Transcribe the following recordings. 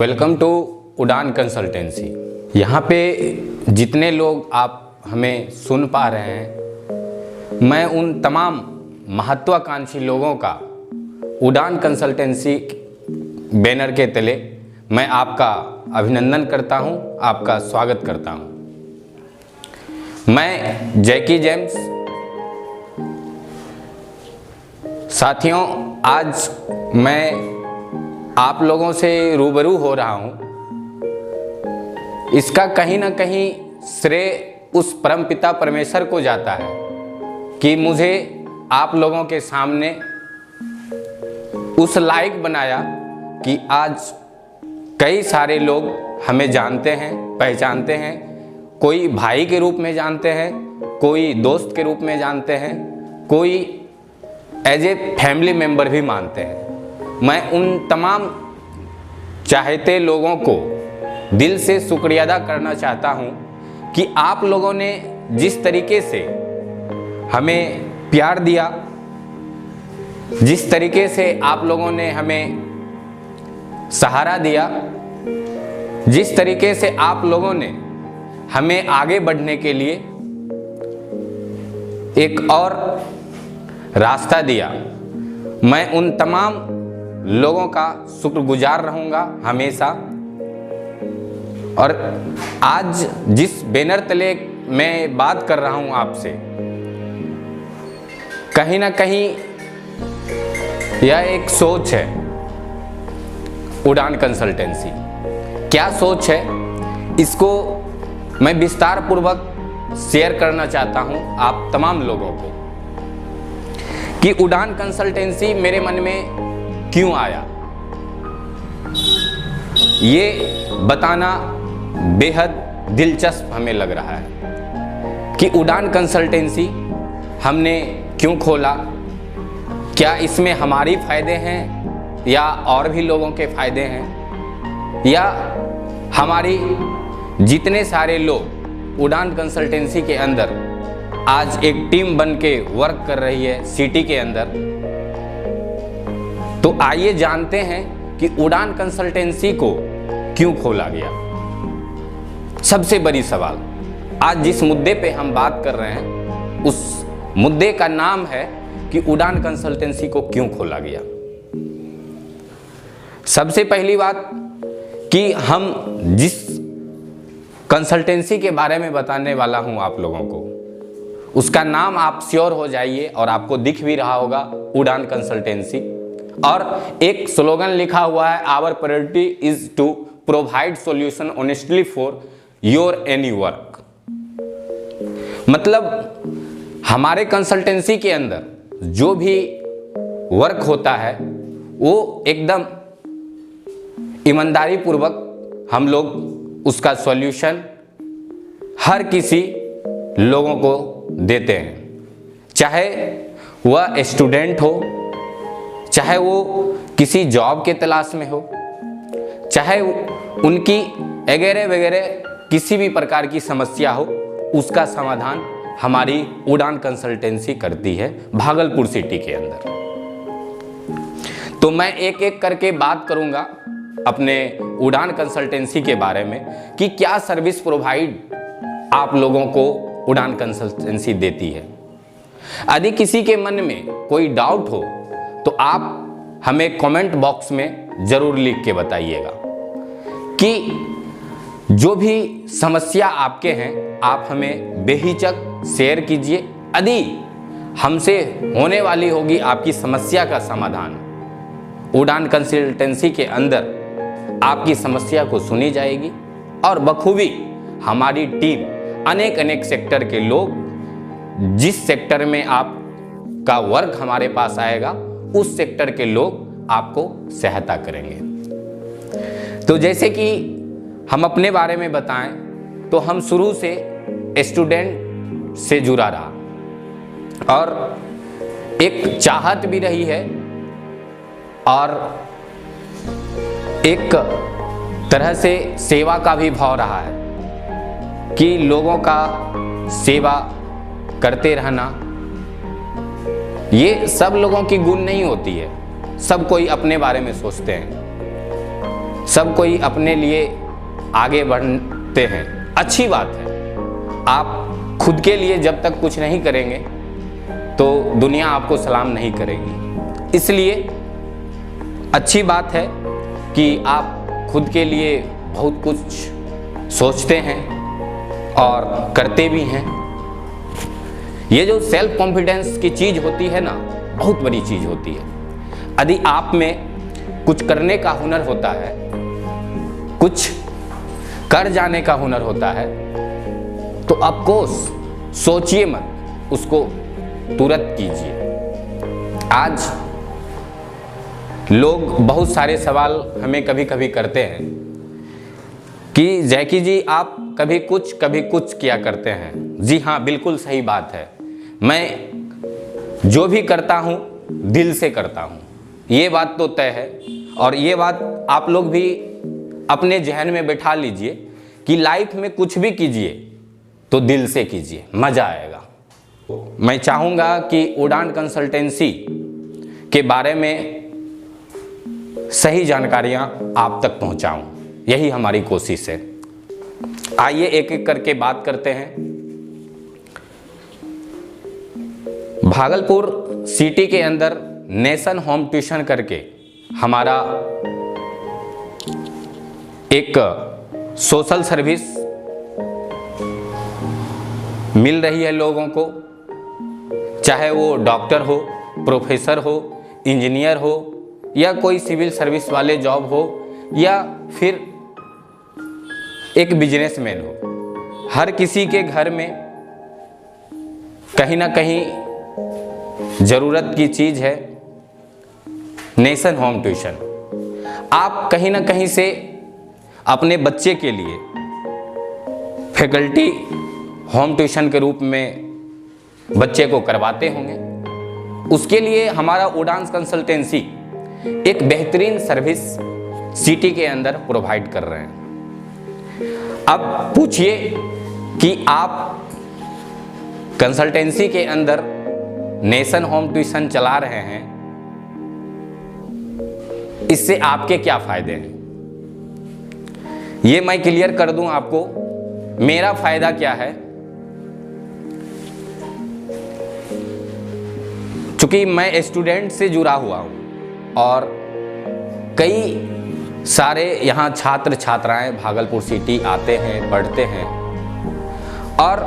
Welcome to उड़ान consultancy. यहाँ पे जितने लोग आप हमें सुन पा रहे हैं, मैं उन तमाम महत्वाकांक्षी लोगों का उड़ान कंसल्टेंसी बैनर के तले मैं आपका अभिनंदन करता हूँ, आपका स्वागत करता हूँ। मैं जैकी जेम्स। साथियों, आज मैं आप लोगों से रूबरू हो रहा हूँ। इसका कहीं ना कहीं श्रेय उस परमपिता परमेश्वर को जाता है कि मुझे आप लोगों के सामने उस लायक बनाया कि आज कई सारे लोग हमें जानते हैं, पहचानते हैं। कोई भाई के रूप में जानते हैं, कोई दोस्त के रूप में जानते हैं, कोई एज ए फैमिली मेंबर भी मानते हैं। मैं उन तमाम चाहते लोगों को दिल से शुक्रिया अदा करना चाहता हूं कि आप लोगों ने जिस तरीके से हमें प्यार दिया, जिस तरीके से आप लोगों ने हमें सहारा दिया, जिस तरीके से आप लोगों ने हमें आगे बढ़ने के लिए एक और रास्ता दिया, मैं उन तमाम लोगों का शुक्रगुजार रहूंगा हमेशा। और आज जिस बैनर तले मैं बात कर रहा हूं आपसे, कहीं ना कहीं यह एक सोच है उड़ान कंसल्टेंसी। क्या सोच है, इसको मैं विस्तार पूर्वक शेयर करना चाहता हूं आप तमाम लोगों को कि उड़ान कंसल्टेंसी मेरे मन में क्यों आया, ये बताना बेहद दिलचस्प हमें लग रहा है कि उड़ान कंसल्टेंसी हमने क्यों खोला। क्या इसमें हमारी फायदे हैं या और भी लोगों के फायदे हैं, या हमारी जितने सारे लोग उड़ान कंसल्टेंसी के अंदर आज एक टीम बन के वर्क कर रही है सिटी के अंदर। तो आइए जानते हैं कि उड़ान कंसल्टेंसी को क्यों खोला गया। सबसे बड़ी सवाल, आज जिस मुद्दे पे हम बात कर रहे हैं उस मुद्दे का नाम है कि उड़ान कंसल्टेंसी को क्यों खोला गया। सबसे पहली बात कि हम जिस कंसल्टेंसी के बारे में बताने वाला हूं आप लोगों को, उसका नाम आप श्योर हो जाइए और आपको दिख भी रहा होगा, उड़ान कंसल्टेंसी। और एक स्लोगन लिखा हुआ है, our priority is to provide solution honestly for your any work. मतलब हमारे कंसल्टेंसी के अंदर जो भी वर्क होता है वो एकदम ईमानदारी पूर्वक हम लोग उसका सॉल्यूशन हर किसी लोगों को देते हैं, चाहे वह स्टूडेंट हो, चाहे वो किसी जॉब के तलाश में हो, चाहे उनकी वगैरह वगैरह किसी भी प्रकार की समस्या हो, उसका समाधान हमारी उड़ान कंसल्टेंसी करती है भागलपुर सिटी के अंदर। तो मैं एक एक करके बात करूंगा अपने उड़ान कंसल्टेंसी के बारे में कि क्या सर्विस प्रोवाइड आप लोगों को उड़ान कंसल्टेंसी देती है। यदि किसी के मन में कोई डाउट हो तो आप हमें कमेंट बॉक्स में जरूर लिख के बताइएगा कि जो भी समस्या आपके हैं आप हमें बेहिचक शेयर कीजिए। यदि हमसे होने वाली होगी आपकी समस्या का समाधान, उड़ान कंसल्टेंसी के अंदर आपकी समस्या को सुनी जाएगी और बखूबी हमारी टीम अनेक अनेक सेक्टर के लोग, जिस सेक्टर में आपका वर्क हमारे पास आएगा उस सेक्टर के लोग आपको सहायता करेंगे। तो जैसे कि हम अपने बारे में बताएं तो हम शुरू से स्टूडेंट से जुड़ा रहा और एक चाहत भी रही है और एक तरह से सेवा का भी भाव रहा है कि लोगों का सेवा करते रहना। ये सब लोगों की गुण नहीं होती है, सब कोई अपने बारे में सोचते हैं। सब कोई अपने लिए आगे बढ़ते हैं, अच्छी बात है। आप खुद के लिए जब तक कुछ नहीं करेंगे तो दुनिया आपको सलाम नहीं करेगी। इसलिए अच्छी बात है कि आप खुद के लिए बहुत कुछ सोचते हैं और करते भी हैं। ये जो सेल्फ कॉन्फिडेंस की चीज़ होती है ना, बहुत बड़ी चीज़ होती है। यदि आप में कुछ करने का हुनर होता है, कुछ कर जाने का हुनर होता है, तो ऑफकोर्स सोचिए मत, उसको तुरंत कीजिए। आज लोग बहुत सारे सवाल हमें कभी कभी करते हैं कि जैकी जी आप कभी कुछ किया करते हैं। जी हाँ, बिल्कुल सही बात है। मैं जो भी करता हूँ दिल से करता हूँ, ये बात तो तय है। और ये बात आप लोग भी अपने जहन में बैठा लीजिए कि लाइफ में कुछ भी कीजिए तो दिल से कीजिए, मज़ा आएगा। मैं चाहूँगा कि उड़ान कंसल्टेंसी के बारे में सही जानकारियाँ आप तक पहुँचाऊँ, यही हमारी कोशिश है। आइए एक एक करके बात करते हैं। भागलपुर सिटी के अंदर नेशन होम ट्यूशन करके हमारा एक सोशल सर्विस मिल रही है लोगों को, चाहे वो डॉक्टर हो, प्रोफेसर हो, इंजीनियर हो, या कोई सिविल सर्विस वाले जॉब हो, या फिर एक बिजनेसमैन हो। हर किसी के घर में कहीं ना कहीं ज़रूरत की चीज़ है नेशन होम ट्यूशन। आप कहीं ना कहीं से अपने बच्चे के लिए फैकल्टी होम ट्यूशन के रूप में बच्चे को करवाते होंगे। उसके लिए हमारा उड़ान कंसल्टेंसी एक बेहतरीन सर्विस सिटी के अंदर प्रोवाइड कर रहे हैं। अब पूछिए कि आप कंसल्टेंसी के अंदर नेशन होम ट्यूशन चला रहे हैं, इससे आपके क्या फायदे हैं, ये मैं क्लियर कर दूं आपको। मेरा फायदा क्या है, चूंकि मैं स्टूडेंट से जुड़ा हुआ हूं और कई सारे यहाँ छात्र छात्राएं भागलपुर सिटी आते हैं, पढ़ते हैं और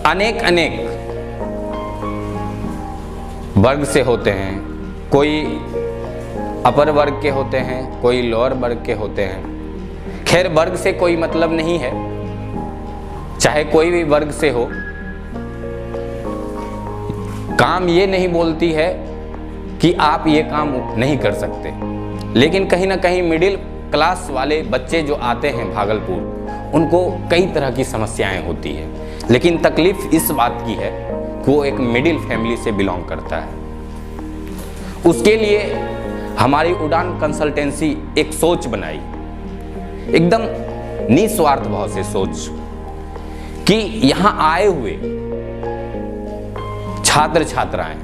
अनेक वर्ग से होते हैं। कोई अपर वर्ग के होते हैं, कोई लोअर वर्ग के होते हैं। खैर, वर्ग से कोई मतलब नहीं है, चाहे कोई भी वर्ग से हो। काम ये नहीं बोलती है कि आप ये काम नहीं कर सकते, लेकिन कहीं ना कहीं मिडिल क्लास वाले बच्चे जो आते हैं भागलपुर, उनको कई तरह की समस्याएं होती है। लेकिन तकलीफ इस बात की है कि वो एक मिडिल फैमिली से बिलोंग करता है। उसके लिए हमारी उड़ान कंसल्टेंसी एक सोच बनाई, एकदम निस्वार्थ भाव से सोच, कि यहाँ आए हुए छात्र छात्राएं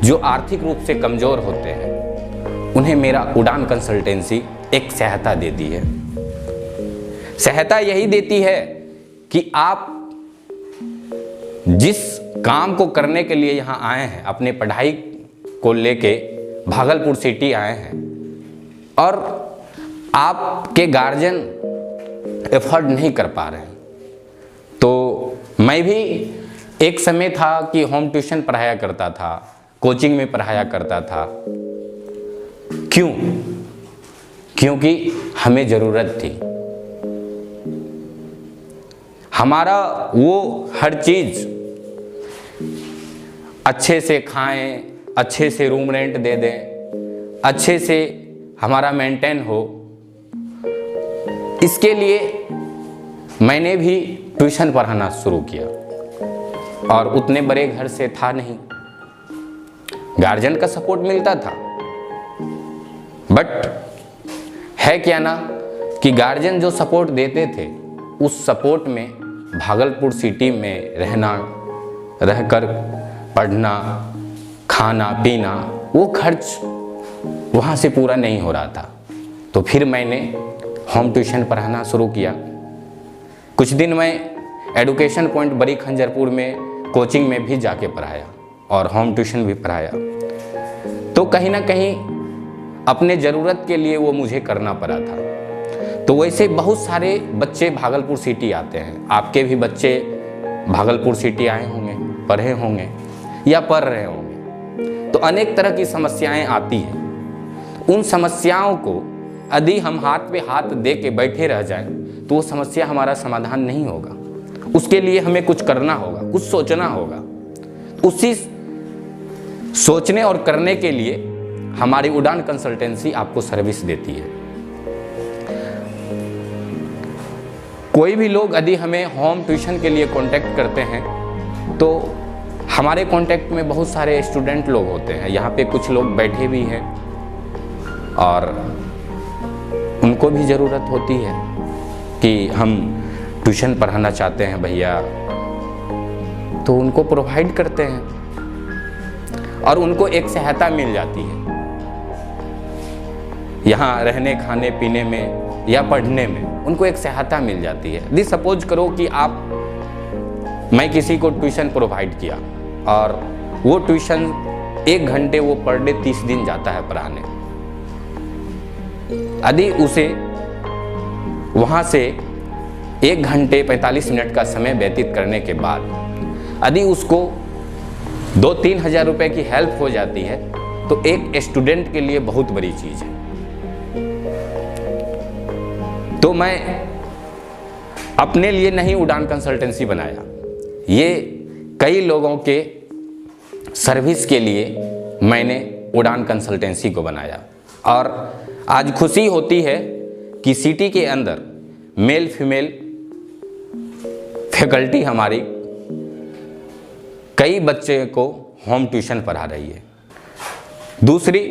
जो आर्थिक रूप से कमजोर होते हैं, उन्हें मेरा उड़ान कंसल्टेंसी एक सहायता देती है। सहायता यही देती है कि आप जिस काम को करने के लिए यहाँ आए हैं, अपने पढ़ाई को लेके भागलपुर सिटी आए हैं, और आपके गार्जियन एफर्ट नहीं कर पा रहे हैं, तो मैं भी एक समय था कि होम ट्यूशन पढ़ाया करता था, कोचिंग में पढ़ाया करता था। क्यों? क्योंकि हमें ज़रूरत थी। हमारा वो हर चीज़ अच्छे से खाएं, अच्छे से रूम रेंट दे दें, अच्छे से हमारा मेंटेन हो, इसके लिए मैंने भी ट्यूशन पढ़ाना शुरू किया। और उतने बड़े घर से था नहीं, गार्जियन का सपोर्ट मिलता था, बट है क्या ना कि गार्जियन जो सपोर्ट देते थे, उस सपोर्ट में भागलपुर सिटी में रहकर पढ़ना, खाना पीना, वो खर्च वहाँ से पूरा नहीं हो रहा था। तो फिर मैंने होम ट्यूशन पढ़ाना शुरू किया। कुछ दिन मैं एडुकेशन पॉइंट बड़ी खंजरपुर में कोचिंग में भी जाके पढ़ाया और होम ट्यूशन भी पढ़ाया। तो कहीं ना कहीं अपने ज़रूरत के लिए वो मुझे करना पड़ा था। तो वैसे बहुत सारे बच्चे भागलपुर सिटी आते हैं, आपके भी बच्चे भागलपुर सिटी आए होंगे, पढ़े होंगे या पढ़ रहे होंगे। तो अनेक तरह की समस्याएं आती हैं। उन समस्याओं को यदि हम हाथ पे हाथ दे के बैठे रह जाएं तो वो समस्या हमारा समाधान नहीं होगा। उसके लिए हमें कुछ करना होगा, कुछ सोचना होगा। उसी सोचने और करने के लिए हमारी उड़ान कंसल्टेंसी आपको सर्विस देती है। कोई भी लोग यदि हमें होम ट्यूशन के लिए कांटेक्ट करते हैं तो हमारे कांटेक्ट में बहुत सारे स्टूडेंट लोग होते हैं। यहाँ पे कुछ लोग बैठे भी हैं और उनको भी ज़रूरत होती है कि हम ट्यूशन पढ़ाना चाहते हैं भैया, तो उनको प्रोवाइड करते हैं और उनको एक सहायता मिल जाती है यहाँ रहने खाने पीने में या पढ़ने में, उनको एक सहायता मिल जाती है। यदि सपोज करो कि मैं किसी को ट्यूशन प्रोवाइड किया और वो ट्यूशन 1 घंटे वो पर डे 30 दिन जाता है पढ़ाने। यदि उसे वहाँ से 1 घंटे 45 मिनट का समय व्यतीत करने के बाद यदि उसको 2-3 हज़ार रुपये की हेल्प हो जाती है तो एक स्टूडेंट के लिए बहुत बड़ी चीज़ है। तो मैं अपने लिए नहीं उड़ान कंसल्टेंसी बनाया, ये कई लोगों के सर्विस के लिए मैंने उड़ान कंसल्टेंसी को बनाया। और आज खुशी होती है कि सिटी के अंदर मेल फीमेल फैकल्टी हमारी कई बच्चे को होम ट्यूशन पढ़ा रही है। दूसरी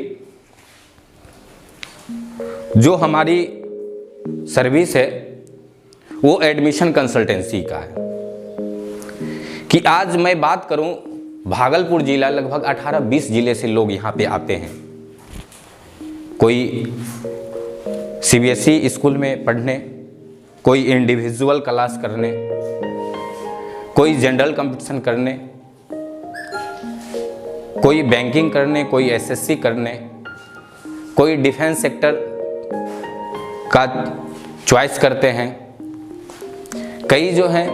जो हमारी सर्विस है वो एडमिशन कंसल्टेंसी का है कि आज मैं बात करूं, भागलपुर जिला लगभग 18-20 जिले से लोग यहाँ पे आते हैं। कोई सीबीएसई स्कूल में पढ़ने, कोई इंडिविजुअल क्लास करने, कोई जनरल कंपटीशन करने, कोई बैंकिंग करने, कोई एसएससी करने, कोई डिफेंस सेक्टर का चॉइस करते हैं। कई जो हैं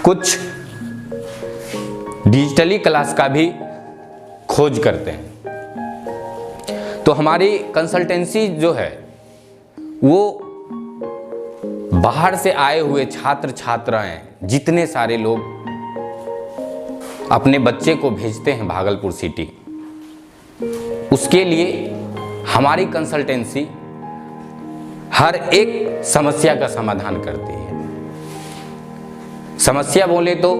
कुछ डिजिटली क्लास का भी खोज करते हैं। तो हमारी कंसल्टेंसी जो है वो बाहर से आए हुए छात्र छात्राएं, जितने सारे लोग अपने बच्चे को भेजते हैं भागलपुर सिटी, उसके लिए हमारी कंसल्टेंसी हर एक समस्या का समाधान करती है। समस्या बोले तो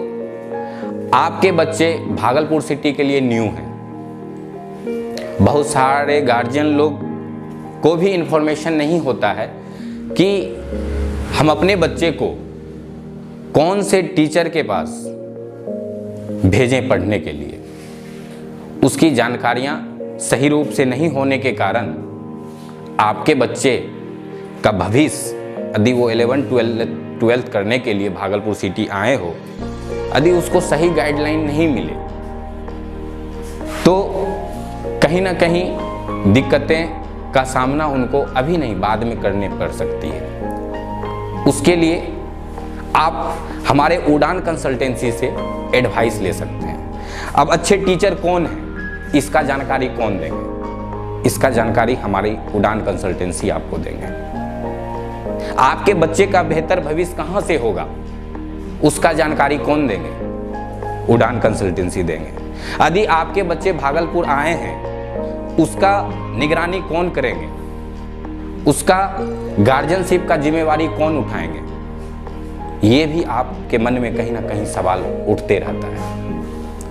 आपके बच्चे भागलपुर सिटी के लिए न्यू हैं। बहुत सारे गार्जियन लोग को भी इन्फॉर्मेशन नहीं होता है कि हम अपने बच्चे को कौन से टीचर के पास भेजें पढ़ने के लिए। उसकी जानकारियां सही रूप से नहीं होने के कारण आपके बच्चे का भविष्य, यदि वो 11-12 करने के लिए भागलपुर सिटी आए हो, यदि उसको सही गाइडलाइन नहीं मिले तो कहीं ना कहीं दिक्कतें का सामना उनको अभी नहीं बाद में करने पड़ सकती है। उसके लिए आप हमारे उड़ान कंसल्टेंसी से एडवाइस ले सकते हैं। अब अच्छे टीचर कौन है, इसका जानकारी कौन देंगे? इसका जानकारी हमारी उड़ान कंसल्टेंसी आपको देंगे। आपके बच्चे का बेहतर भविष्य कहाँ से होगा, उसका जानकारी कौन देंगे? उड़ान कंसल्टेंसी देंगे। यदि आपके बच्चे भागलपुर आए हैं, उसका निगरानी कौन करेंगे? उसका गार्जियनशिप का जिम्मेवारी कौन उठाएंगे? ये भी आपके मन में कहीं ना कहीं सवाल उठते रहता है।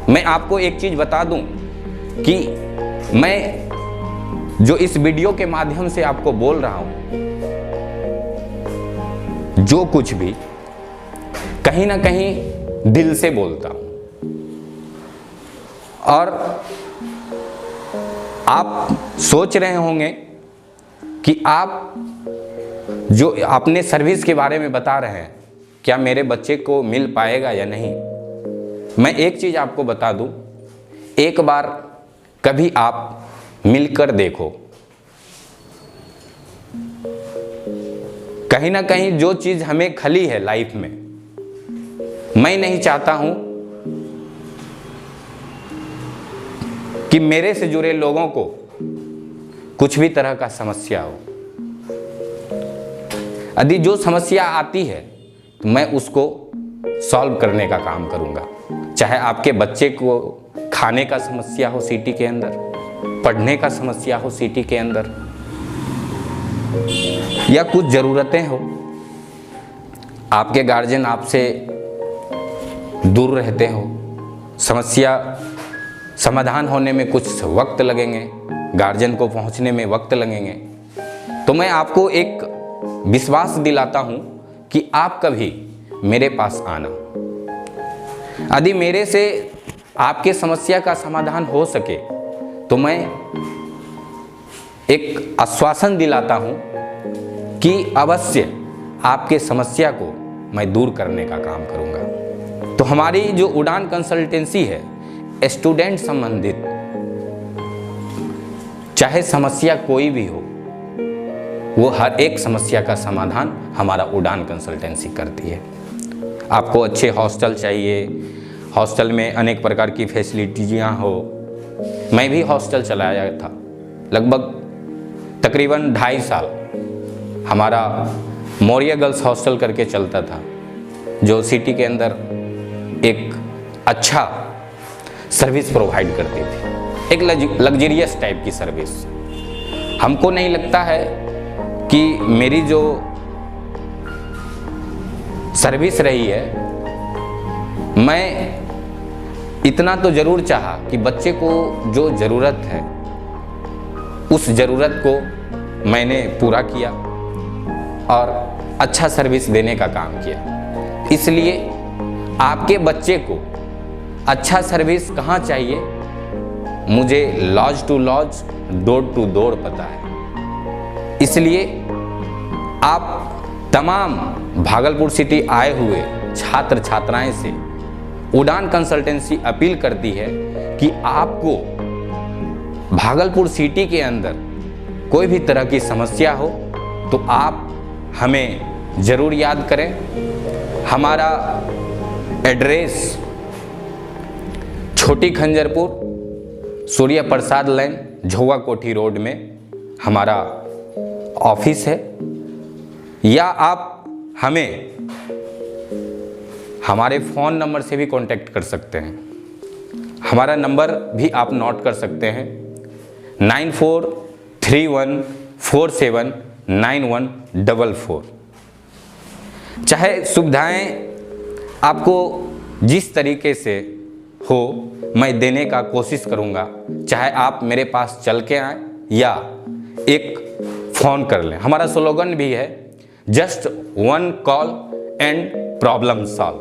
मैं आपको एक चीज बता दूं कि मैं जो इस वीडियो के माध्यम से आपको बोल रहा हूं, जो कुछ भी कहीं ना कहीं दिल से बोलता हूं। और आप सोच रहे होंगे कि आप जो अपने सर्विस के बारे में बता रहे हैं, क्या मेरे बच्चे को मिल पाएगा या नहीं। मैं एक चीज़ आपको बता दूं, एक बार कभी आप मिलकर देखो। कहीं ना कहीं जो चीज़ हमें खली है लाइफ में, मैं नहीं चाहता हूं कि मेरे से जुड़े लोगों को कुछ भी तरह का समस्या हो। यदि जो समस्या आती है तो मैं उसको सॉल्व करने का काम करूंगा। चाहे आपके बच्चे को खाने का समस्या हो सिटी के अंदर, पढ़ने का समस्या हो सिटी के अंदर, या कुछ ज़रूरतें हो, आपके गार्जियन आपसे दूर रहते हो, समस्या समाधान होने में कुछ वक्त लगेंगे, गार्जियन को पहुंचने में वक्त लगेंगे, तो मैं आपको एक विश्वास दिलाता हूं कि आप कभी मेरे पास आना। यदि मेरे से आपके समस्या का समाधान हो सके तो मैं एक आश्वासन दिलाता हूं कि अवश्य आपके समस्या को मैं दूर करने का काम करूंगा। तो हमारी जो उड़ान कंसल्टेंसी है, स्टूडेंट संबंधित चाहे समस्या कोई भी हो, वो हर एक समस्या का समाधान हमारा उड़ान कंसल्टेंसी करती है। आपको अच्छे हॉस्टल चाहिए, हॉस्टल में अनेक प्रकार की फैसिलिटियाँ हो। मैं भी हॉस्टल चलाया था, लगभग तकरीबन 2.5 साल हमारा मौर्य गर्ल्स हॉस्टल करके चलता था, जो सिटी के अंदर एक अच्छा सर्विस प्रोवाइड करती थी, एक लग्जरियस टाइप की सर्विस। हमको नहीं लगता है कि मेरी जो सर्विस रही है, मैं इतना तो ज़रूर चाहा कि बच्चे को जो ज़रूरत है उस ज़रूरत को मैंने पूरा किया और अच्छा सर्विस देने का काम किया। इसलिए आपके बच्चे को अच्छा सर्विस कहाँ चाहिए, मुझे lodge to lodge, door to door पता है। इसलिए आप तमाम भागलपुर सिटी आए हुए छात्र छात्राएं से उड़ान कंसल्टेंसी अपील करती है कि आपको भागलपुर सिटी के अंदर कोई भी तरह की समस्या हो तो आप हमें ज़रूर याद करें। हमारा एड्रेस छोटी खंजरपुर, सूर्य प्रसाद लाइन, झुआ कोठी रोड में हमारा ऑफिस है, या आप हमें हमारे फ़ोन नंबर से भी कांटेक्ट कर सकते हैं। हमारा नंबर भी आप नोट कर सकते हैं, 9431479144। चाहे सुविधाएं आपको जिस तरीके से हो मैं देने का कोशिश करूंगा, चाहे आप मेरे पास चल के आएँ या एक फ़ोन कर लें। हमारा स्लोगन भी है, just 1 call and problem solve.